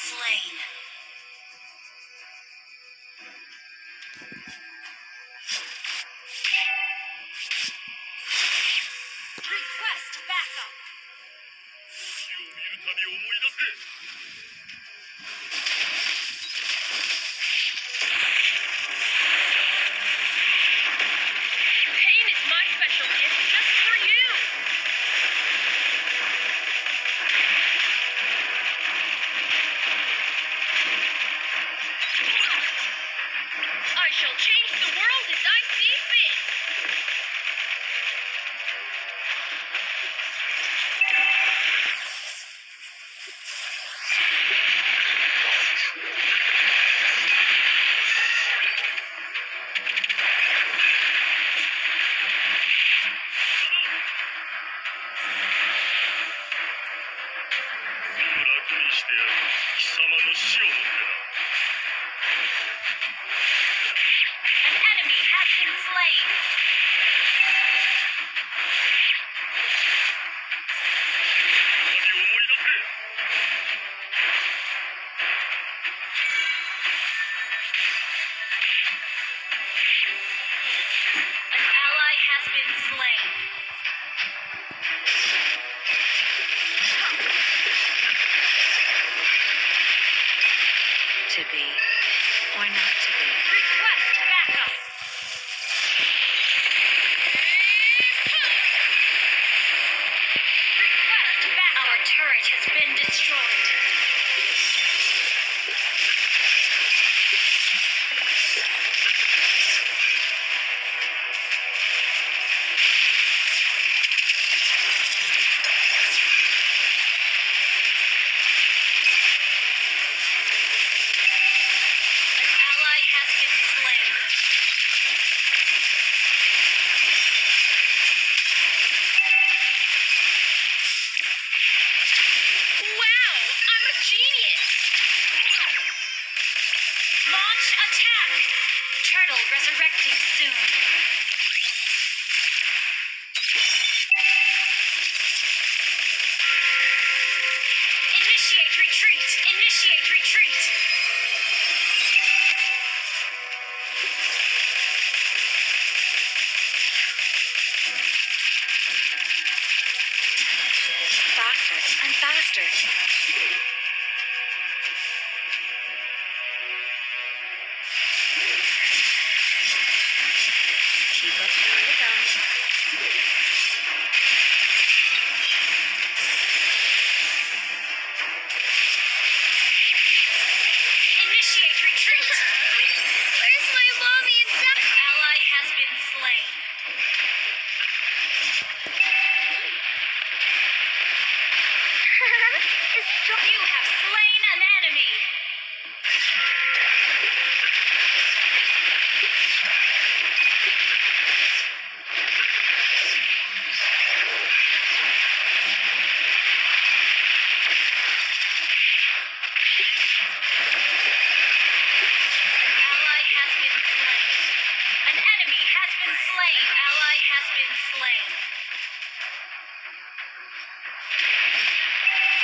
slain. Request backup. Pain is my special gift just for you. I shall change the world as I see fit. An enemy has been slain. An ally has been slain. To be or not to be. Request backup. Request back. Our turret has been destroyed. An ally has been slain. Wow, I'm a genius. Launch attack. Turtle resurrecting soon. Initiate retreat. Initiate retreat. Faster and faster. Keep up the rhythm. Initiate retreat. Where's my mommy and dad? An ally has been slain. You have slain an enemy. An ally has been slain. An enemy has been slain. Ally has been slain.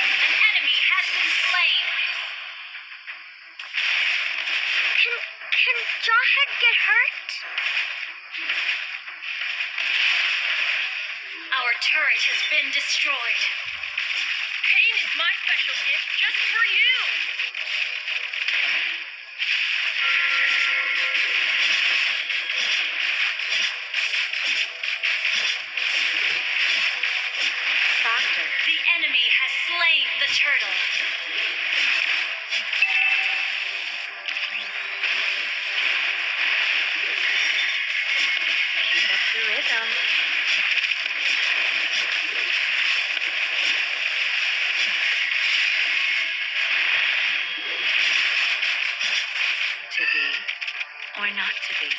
An enemy has been slain. Can Jawhead get hurt? Our turret has been destroyed. Pain is my special gift just for you. Faster. The enemy has slain the turtle. Keep up the rhythm. To be or not to be.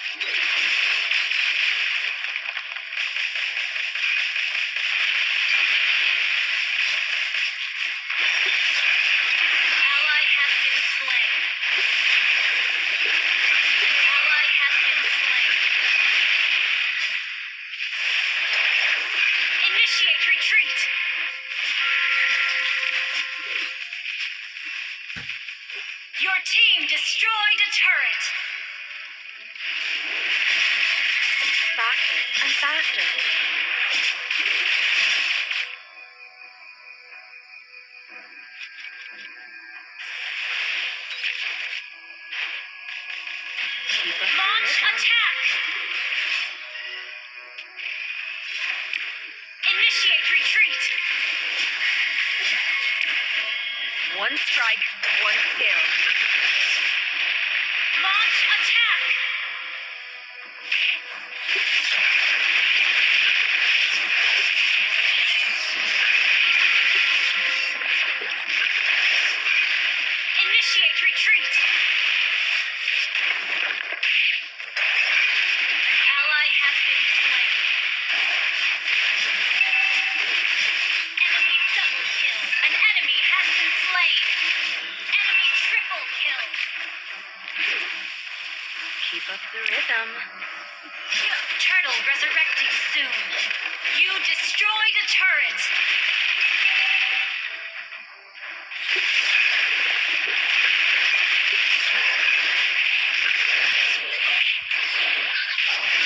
Ally has been slain. An ally has been slain. Initiate retreat. destroyed a turret. Faster and faster. Keep up the Launch rhythm. attack. Initiate retreat. One strike, one skill. Launch attack. Initiate retreat. An ally has been slain. Enemy double kill. An enemy has been slain. Enemy triple kill. Keep up the rhythm. Turtle resurrecting soon. You destroyed a turret.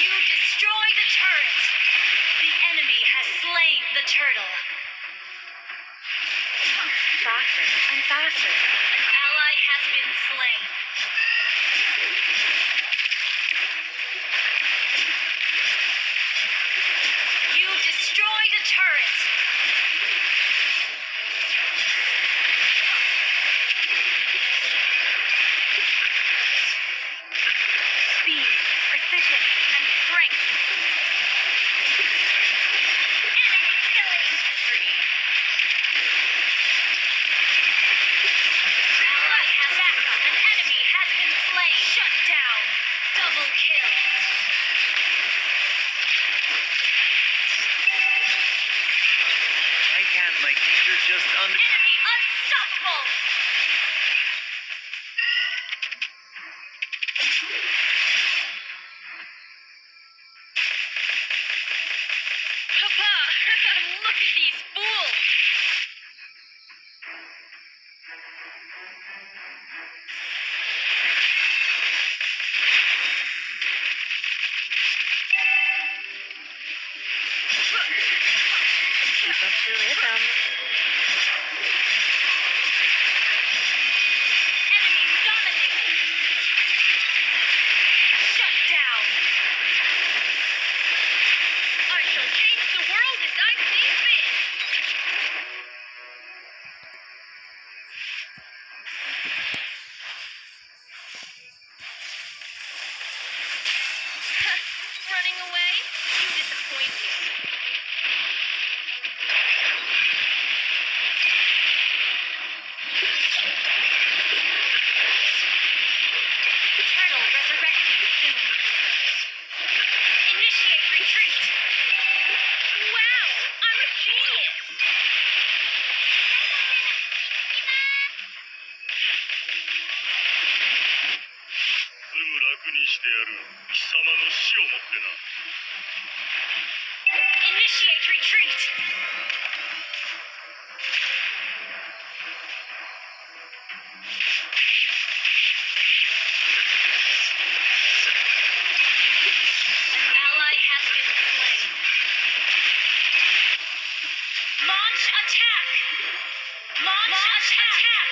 You destroyed a turret. The enemy has slain the turtle. Faster and faster. An ally has been slain. You destroyed a turret. Speed, precision, and strength. Enemy killing spree. Ally has backup. An enemy has been slain. Shut down. Double kill. Why can't my teacher just Enemy unstoppable. Papa, look at these fools. Keep up the rhythm. Enemy dominated. Shut down. I shall change the world as I see fit. Running away? You disappoint me. Turtle resurrecting soon. Initiate retreat. Wow, I'm a genius. すぐ楽にしてやる。貴様の死をもってな。 Initiate retreat. An ally has been slain. Launch attack. Launch attack.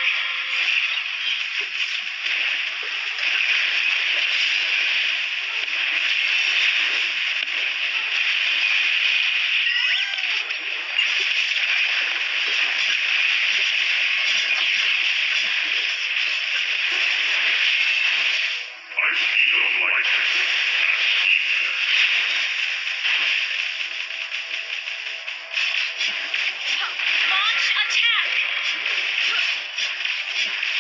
I speed of light. Launch attack.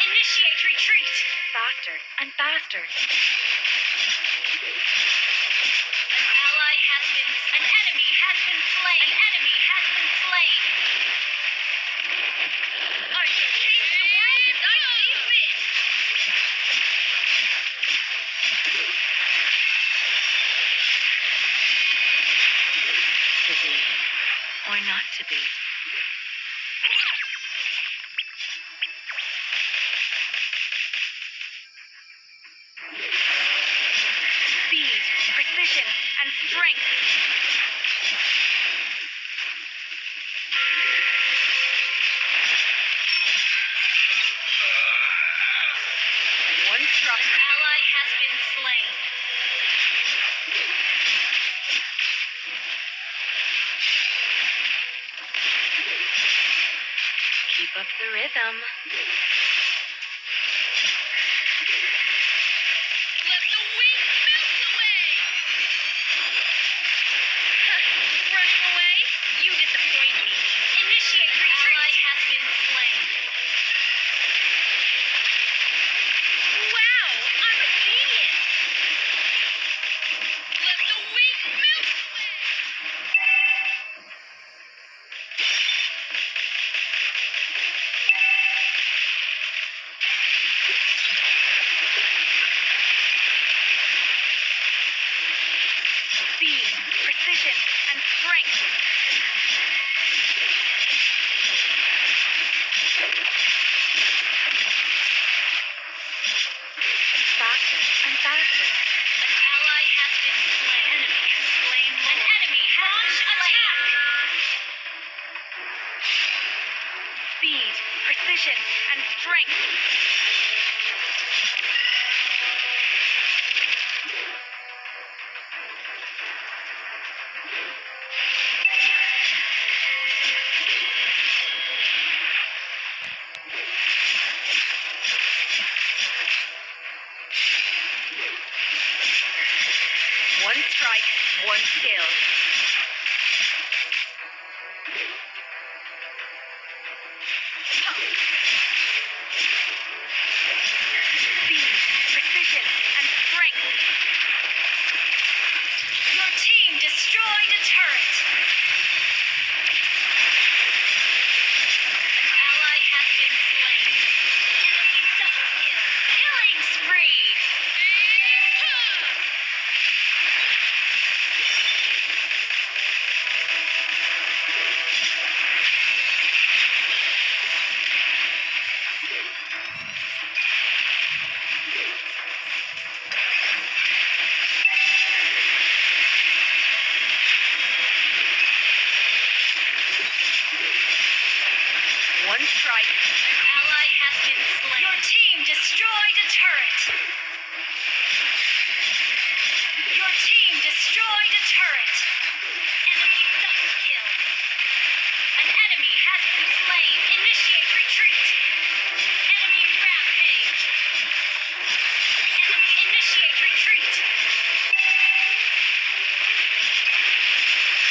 Initiate retreat. Faster and faster. An ally has been. An enemy has been slain. An enemy has been slain. I shall change the world as I see fit. To be or not to be. Keep up the rhythm. Let the weak melt away! Running away? You disappoint me. Initiate retreat! Ally has been slain. Wow! I'm obedient! Let the weak melt away! Speed, precision, and strength. Faster and faster. An ally has been slain. Enemy has slain. An enemy has been slain. Speed, precision, and strength. One strike, one skill. Speed, precision, and strength. Your team destroyed a turret. An ally has been slain. Enemy double kill. Killing spree. One strike. An ally has been slain. Your team destroyed a turret. Your team destroyed a turret. Enemy double kill. An enemy has been slain. Initiate retreat. Enemy rampage. Enemy initiate retreat.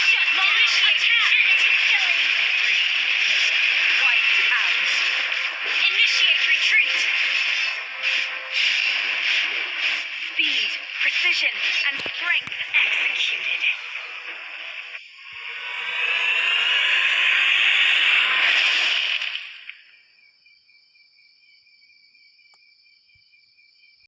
Shut initiate retreat. Killing spree. Wiped out. Initiate retreat. Speed, precision, and strength execute.